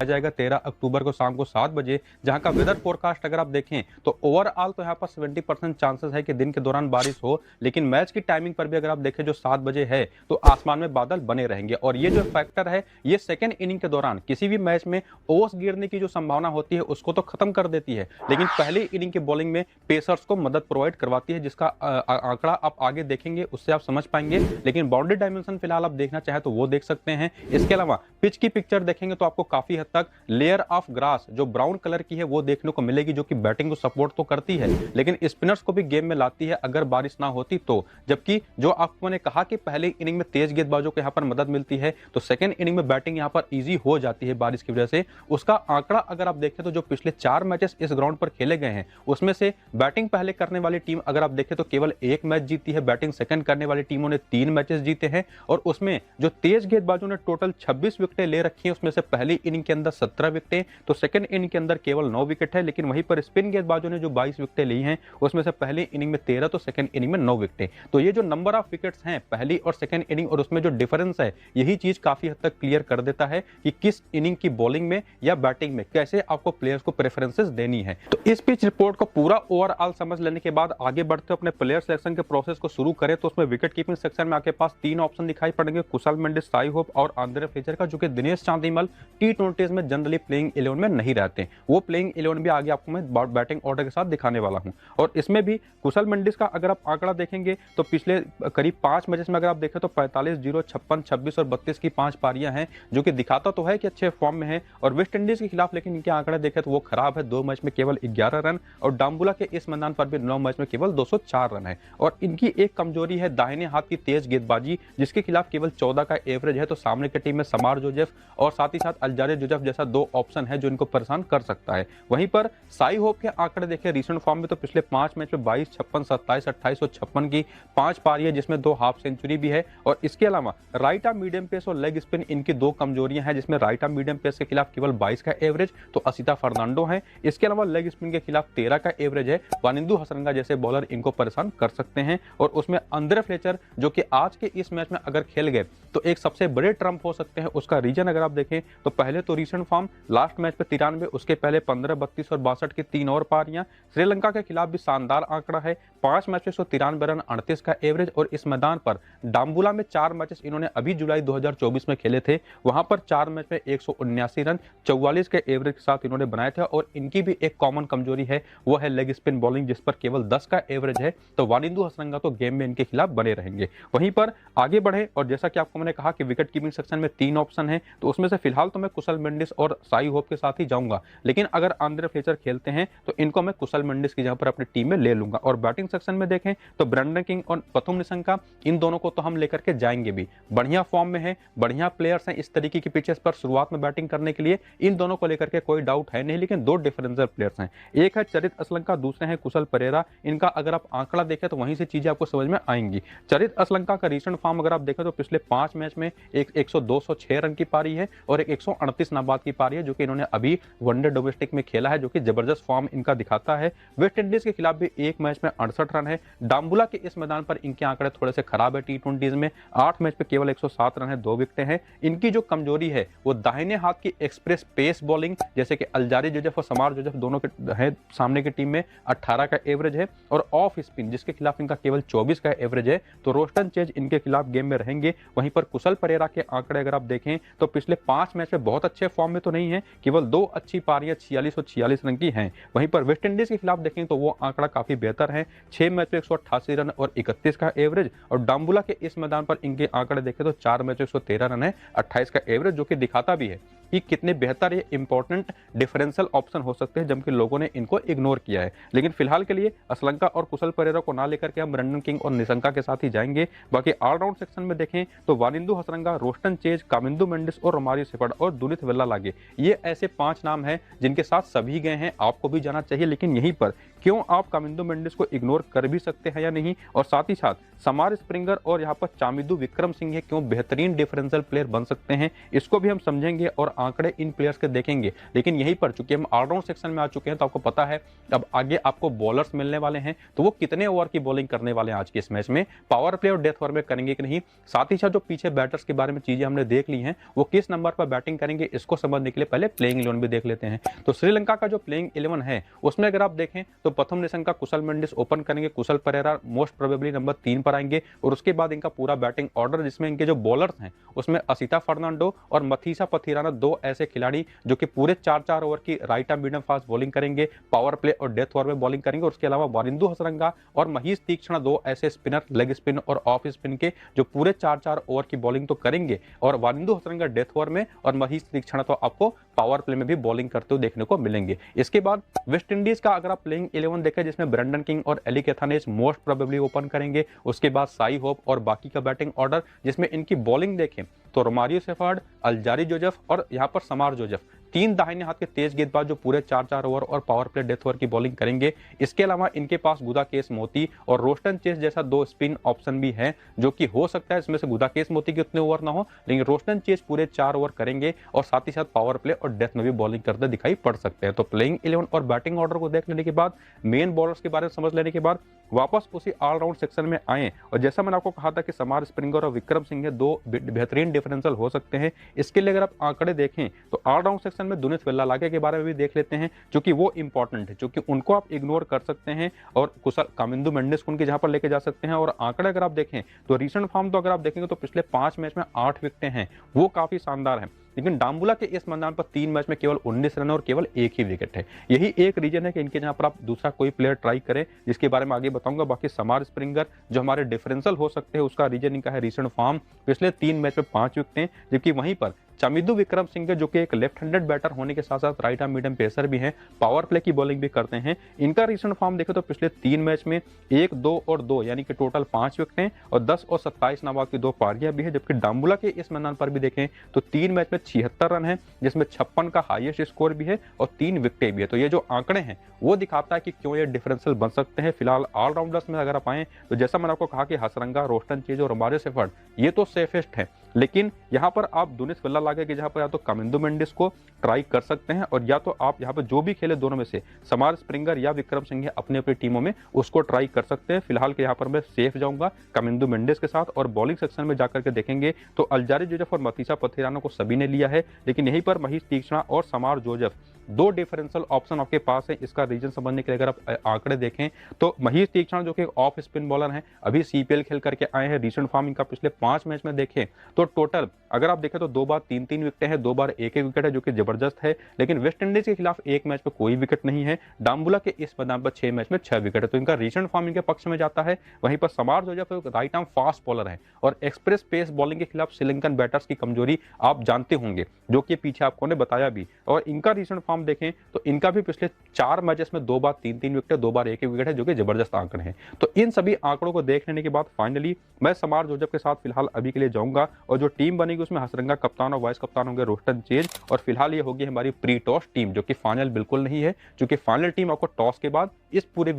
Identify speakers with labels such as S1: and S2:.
S1: जाएगा 13 अक्टूबर को शाम को 7 बजे, जहां का वेदर फोरकास्ट अगर आप देखें तो ओवरऑल तो यहां पर 70% चांसेस है कि दिन के दौरान बारिश हो, लेकिन मैच की टाइमिंग पर भी अगर आप देखें जो 7 बजे है तो आसमान में बादल बने रहेंगे। और ये जो फैक्टर है ये सेकेंड इनिंग के दौरान किसी भी मैच में ओस गिरने की जो संभावना होती है उसको तो खत्म कर देती है, लेकिन पहली इनिंग की बॉलिंग में पेसर्स को मदद प्रोवाइड करवाती है, जिसका आंकड़ा आप आगे देखेंगे उससे आप समझ पाएंगे। लेकिन बाउंड्री डायमेंशन फिलहाल आप देखना चाहे तो वो देख सकते हैं। इसके अलावा पिच की पिक्चर देखेंगे तो आपको काफी हद तक लेयर ऑफ ग्रास जो ब्राउन कलर की है वो देखने को मिलेगी, जो कि बैटिंग को सपोर्ट तो करती है लेकिन स्पिनर्स को भी गेम में लाती है अगर बारिश ना होती तो। जबकि जो आपको मैंने कहा कि पहली इनिंग में तेज गेंदबाजों को यहां पर मदद मिलती है, तो सेकंड इनिंग में बैटिंग यहां पर इजी हो जाती है बारिश की वजह से। उसका आंकड़ा अगर आप देखें तो जो पिछले 4 मैचेस इस ग्राउंड पर खेले गए हैं उसमें से बैटिंग पहले करने वाली टीम अगर आप देखें तो केवल 1 मैच जीती है, बैटिंग सेकंड करने वाली टीमों ने 3 मैचेस जीते हैं। और उसमें जो तेज गेंदबाजों ने टोटल 26 विकेटें ले रखी हैं, उसमें से पहली इनिंग के अंदर 17 विकेटें, तो सेकंड इनिंग के अंदर केवल 9 विकेट है। लेकिन वहीं पर स्पिन गेंदबाजों ने जो 22 विकेटें ली हैं उसमें से पहली इनिंग में 13 तो सेकंड इनिंग में 9 विकेटें। तो ये जो नंबर ऑफ विकेट्स हैं पहली और सेकंड इनिंग और उसमें जो डिफरेंस है यही चीज काफी हद तक क्लियर कर देता है कि किस इनिंग की बॉलिंग में या बैटिंग में कैसे आपको प्लेयर्स को प्रेफरेंसेस देनी है। तो इस पिच रिपोर्ट को पूरा ओवरऑल समझ लेने के बाद आगे बढ़ते अपने प्लेयर सिलेक्शन के प्रोसेस को शुरू करें तो उसमें विकेट कीपिंग सेक्शन में आपके पास 3 ऑप्शन दिखाई पड़ेंगे, कुशल मेंडिस, साई होप और आंद्रे फ्लेचर का, जो कि दिनेश चांदीमल टी20 में जनरली प्लेइंग 11 में नहीं रहते। वो प्लेइंग 11 भी आगे आपको मैं बैटिंग ऑर्डर के साथ दिखाने वाला हूं। और इसमें भी कुशल मेंडिस का अगर आप आंकड़ा देखेंगे तो पिछले करीब 5 मैचेस में अगर आप देखें तो 45, 0, 56, 26 और 32 की 5 पारियां हैं, जो कि दिखाता तो है कि अच्छे फॉर्म में है। और वेस्ट इंडीज के खिलाफ लेकिन इनके आंकड़े देखें तो वो खराब है, 2 मैच में केवल 11 रन और डाम्बुला के इस मैदान पर भी 9 मैच में केवल 204 रन है। और इनकी एक कमजोरी है दाहिने हाथ की तेज गेंदबाजी, जिसके खिलाफ केवल 14 का एवरेज है। तो सामने की टीम में समार जोसेफ और साथ ही साथ अल्जारे जोसेफ जैसा 2 ऑप्शन है जो इनको परेशान कर सकता है। वहीं पर साई होप के आंकड़े देखें रिसेंट फॉर्म में तो पिछले 5 मैच में 22, 56, 27, 28 और 56 की 5 पारी है, जिसमें 2 हाफ सेंचुरी भी है। और इसके अलावा राइट आर्म मीडियम पेस और लेग स्पिन इनकी 2 कमजोरियां हैं, जिसमें राइट आर्म मीडियम पेस के खिलाफ केवल 22 का एवरेज तो असिता फर्नांडो है। इसके अलावा लेग स्पिन के खिलाफ 13 का एवरेज है, वानिंदु हसरंगा जैसे बॉलर इनको परेशान कर सकते हैं। और उसमें आंद्रे फ्लेचर जो कि आज के इस मैच में अगर खेल गए तो एक सबसे बड़े ट्रम्प हो सकते हैं। उसका रीजन अगर आप देखें तो पहले तो रीसेंट फॉर्म, लास्ट मैच पे 93, उसके पहले 15, 32 और 62 की 3 और पारियां। श्रीलंका के खिलाफ भी शानदार आंकड़ा है, 5 मैच में 193 रन, 38 का एवरेज। और इस मैदान पर डाम्बुला में 4 मैचेस इन्होंने अभी जुलाई 2024 में खेले थे, वहां पर 4 मैच में 179 रन, 44 के एवरेज के साथ इन्होंने बनाए थे। और इनकी भी एक कॉमन कमजोरी है, वो है लेग स्पिन बॉलिंग, जिस पर केवल 10 का एवरेज है। तो वानिंदु हसरंगा तो गेम में इनके खिलाफ बने रहेंगे। वहीं पर आगे बढ़े और जैसा कि आपको मैंने कहा कि विकेट कीपिंग सेक्शन में 3 ऑप्शन है, तो उसमें से फिलहाल तो मैं कुशल मेंडिस और साई होप के साथ ही जाऊंगा, लेकिन अगर आंद्रे फ्लेचर खेलते हैं तो इनको मैं कुशल मेंडिस की जगह पर अपनी टीम में ले लूंगा। और बैटिंग सेक्शन में देखें तो ब्रैंडन किंग और पथुम निशंका, इन दोनों को तो हम लेकर के जाएंगे भी, बढ़िया फॉर्म में है, बढ़िया प्लेयर्स हैं इस तरीके की पिचेस पर शुरुआत में बैटिंग करने के लिए, इन दोनों को लेकर के कोई डाउट है नहीं। लेकिन 2 डिफरेंशियल प्लेयर्स हैं, एक है चरित असलंका, दूसरे हैं कुशल परेरा। इनका अगर आप आंकड़ा देखें तो वहीं से चीजें आपको समझ में आएंगी। चरित असलंका का रीसेंट फॉर्म अगर आप देखें तो पिछले 5 मैच में एक 106 रन की पारी है और एक 138 नाबाद की पारी है, जो कि इन्होंने अभी वनडे डोमेस्टिक में खेला है, जो कि जबरदस्त फॉर्म इनका दिखाता है। वेस्ट इंडीज के खिलाफ भी एक मैच में 68 रन है। डाम्बुला के इस मैदान पर इनके आंकड़े थोड़े से खराब है, टी20 में 8 मैच पे केवल 107 रन है, 2 विकेटें हैं। इनकी जो कमजोरी है वो दाहिने हाथ की एक्सप्रेस पेस बॉलिंग, जैसे कि अल्जारी जोसेफ और समार जोसेफ दोनों के है सामने की टीम में 18 का एवरेज है। और ऑफ स्पिन जिसके खिलाफ इनका केवल 24 का एवरेज है, तो रोस्टन चेज इनके खिलाफ गेम में रहेंगे। वहीं पर कुशल परेरा के आंकड़े अगर आप देखें तो पिछले 5 मैच में बहुत अच्छे फॉर्म में तो नहीं है, केवल 2 अच्छी पारियां 46 और 46 रन की हैं। वहीं पर वेस्ट इंडीज के खिलाफ देखें तो वो आंकड़ा काफी बेहतर है, 6 मैच में 188 रन और 31 का एवरेज। और डाम्बुला के इस मैदान पर इनके आंकड़े देखें तो 4 मैच में 113 रन है, 28 का एवरेज, जो कि दिखाता भी है कि कितने बेहतर ये इंपॉर्टेंट डिफरेंशियल ऑप्शन हो सकते हैं, जबकि लोगों ने इनको इग्नोर किया है। लेकिन फिलहाल के लिए असलंका और कुशल परेरा को ना लेकर के हम ब्रैंडन किंग और निशंका के साथ ही जाएंगे। बाकी ऑलराउंड सेक्शन में देखें तो वानिंदु हसरंगा, रोस्टन चेज, कामिंदु मेंडिस और रोमारियो शेफर्ड और दुनित वेल्ला लागे, ये ऐसे 5 नाम हैं जिनके साथ सभी गए हैं, आपको भी जाना चाहिए। लेकिन यहीं पर क्यों आप कामिंदो मेंडिस को इग्नोर कर भी सकते हैं या नहीं, और साथ ही साथ समार स्प्रिंगर और यहाँ पर चामिंदो विक्रम सिंघे क्यों बेहतरीन डिफरेंशियल प्लेयर बन सकते हैं, इसको भी हम समझेंगे और आंकड़े इन प्लेयर्स के देखेंगे। लेकिन यहीं पर चूंकि हम ऑलराउंड सेक्शन में आ चुके हैं तो आपको पता है अब आगे आपको बॉलर्स मिलने वाले हैं, तो वो कितने ओवर की बॉलिंग करने वाले हैं आज के इस मैच में, पावर प्ले और डेथ ओवर में करेंगे कि नहीं, साथ ही साथ जो पीछे बैटर्स के बारे में चीजें हमने देख ली हैं वो किस नंबर पर बैटिंग करेंगे, इसको समझने के लिए पहले प्लेइंग 11 भी देख लेते हैं। तो श्रीलंका का जो प्लेइंग 11 है उसमें अगर आप देखें तो प्रथम नेशन का कुशल मेंडिस ओपन करेंगे, कुशल परेरा मोस्ट प्रोबेबली नंबर 3 पर आएंगे, और उसके बाद इनका पूरा बैटिंग ऑर्डर जिसमें इनके जो बॉलर्स हैं उसमें असिता फर्नांडो और मथीसा पथिराना दो ऐसे खिलाड़ी जो कि पूरे 4-4 ओवर की right arm medium fast bowling करेंगे, पावर प्ले और डेथ ओवर में बॉलिंग करेंगे, और उसके अलावा वारिंदु हसरंगा और महीश तीक्ष्ण दो ऐसे स्पिनर लेग स्पिन और ऑफ स्पिन के जो पूरे 4-4 ओवर की बॉलिंग तो करेंगे, और वारिंदु हसरंगा डेथ ओवर में और महीश तीक्ष्ण तो आपको पावर प्ले में भी बॉलिंग करते हुए देखने को मिलेंगे। इसके बाद वेस्ट इंडीज का अगर आप प्लेइंग 11 देखें जिसमें ब्रेंडन किंग और एली कैथानेस मोस्ट प्रोबेबली ओपन करेंगे, उसके बाद साई होप और बाकी का बैटिंग ऑर्डर जिसमें इनकी बॉलिंग देखें तो रोमारियो सेफर्ड, अल्जारी जोसेफ और यहां पर समार जोसेफ, तीन दाहिने हाथ के तेज गेंदबाज जो पूरे 4-4 ओवर और पावर प्ले डेथ ओवर की बॉलिंग करेंगे। इसके अलावा इनके पास गुदाकेश मोती और रोस्टन चेस जैसा दो स्पिन ऑप्शन भी है, जो कि हो सकता है इसमें से गुदाकेश मोती के उतने ओवर ना हो, लेकिन रोस्टन चेस पूरे 4 ओवर करेंगे और साथ ही साथ पावर प्ले और डेथ में भी बॉलिंग करते दिखाई पड़ सकते हैं। तो प्लेइंग 11 और बैटिंग ऑर्डर को देख लेने के बाद, मेन बॉलर्स के बारे में समझ लेने के बाद वापस उसी ऑलराउंड सेक्शन में आए, और जैसा मैंने आपको कहा था कि समार स्प्रिंगर और विक्रम सिंघे दो बेहतरीन डिफरेंशियल हो सकते हैं, इसके लिए अगर आप आंकड़े देखें तो ऑलराउंड सेक्शन में दुनिस वेल्लालाके के बारे में भी देख लेते हैं, क्योंकि वो इंपॉर्टेंट है, क्योंकि उनको आप इग्नोर कर सकते हैं और कुशल कामिंदो मेंडिस को उनके जहां पर लेके जा सकते हैं। और आंकड़े अगर आप देखें तो रीसेंट फॉर्म तो अगर आप देखेंगे तो पिछले 5 मैच में 8 विकेटें हैं, वो काफी शानदार है, लेकिन डाम्बुला के इस मैदान पर 3 मैच में केवल 19 रन और केवल एक ही विकेट है। यही एक रीजन है कि इनके जहां पर आप दूसरा कोई प्लेयर ट्राई करें, जिसके बारे में आगे बताऊंगा। बाकी समार स्प्रिंगर जो हमारे डिफरेंशियल हो सकते हैं उसका रीजन इनका है रीसेंट फॉर्म, पिछले 3 मैच में 5 विकेटें, जबकि वहीं पर चामिंदो विक्रम सिंघे जो कि एक लेफ्ट हैंडेड बैटर होने के साथ साथ राइट आर्म मीडियम पेसर भी हैं, पावर प्ले की बॉलिंग भी करते हैं, इनका रीसेंट फॉर्म देखें तो पिछले 3 मैच में 1, 2 और 2 यानी कि टोटल 5 विकेटें और 10 और 27 नाबाद की 2 पारियां भी है। जबकि डाम्बुला के इस मैदान पर भी देखें तो 3 मैच में 76 रन है, जिसमें 56 का हाईएस्ट स्कोर भी है और 3 विकेटें भी है। तो ये जो आंकड़े हैं वो दिखाता है कि क्यों ये डिफरेंशियल बन सकते हैं। फिलहाल ऑलराउंडर्स में अगर आप आए तो जैसा मैंने आपको कहा कि हसरंगा, रोस्टन चेज और रोमारियो सेफर्ड ये तो सेफेस्ट है, लेकिन यहाँ पर आप दुनिस वेल्लालाके के जहाँ पर या तो कामिंदो मेंडिस को ट्राई कर सकते हैं, और या तो आप यहाँ पर जो भी खेले दोनों में से समार स्प्रिंगर या विक्रम सिंघे अपनी अपनी टीमों में उसको ट्राई कर सकते हैं। फिलहाल के यहाँ पर मैं सेफ जाऊंगा कामिंदो मेंडिस के साथ, और बॉलिंग सेक्शन में जाकर के देखेंगे तो अल्जारी जोसेफ और मतीसा पथिराना को सभी ने लिया है, लेकिन यहीं पर महीश तीक्ष्ण और समार जोसेफ दो डिफरेंशियल ऑप्शन आपके पास है। इसका रीजन समझने के लिए अगर आप आंकड़े देखें तो महीश तीक्ष्ण जो कि ऑफ स्पिन बॉलर हैं, अभी सीपीएल खेल करके आए हैं, रीसेंट फॉर्म इनका पिछले 5 मैच में देखें तो टोटल अगर आप देखें तो 2 बार 3-3 विकेटें हैं, 2 बार 1-1 विकेट है, जो कि जबरदस्त है। लेकिन वेस्ट इंडीज के खिलाफ 1 मैच में कोई विकेट नहीं है। डाम्बुला के इस मैदान पर 6 मैच में 6 विकेट है, तो इनका रीसेंट फॉर्म इनके पक्ष में जाता है। वहीं पर समार Joseph right arm fast bowler है और एक्सप्रेस पेस बॉलिंग के खिलाफ श्रीलंकन बैटर्स की कमजोरी आप जानते होंगे, जो कि पीछे आपको ने बताया भी। और इनका रीसेंट फॉर्म देखें तो इनका भी पिछले 4 मैचेस में 2 बार 3-3 विकेट, 2 बार 1-1 विकेट है, जो कि जबरदस्त आंकड़े हैं। तो इन सभी आंकड़ों को देख लेने के बाद फाइनली मैं समार जोसेफ के साथ फिलहाल अभी के लिए जाऊंगा, और जो टीम बनेगी उसमें हसरंगा कप्तान और वाइस कप्तान होंगे रोस्टन चेज, और फिलहाल ये होगी हमारी प्री टॉस टीम, जो कि फाइनल बिल्कुल नहीं है, क्योंकि फाइनल टीम आपको टॉस के बाद इस पूरे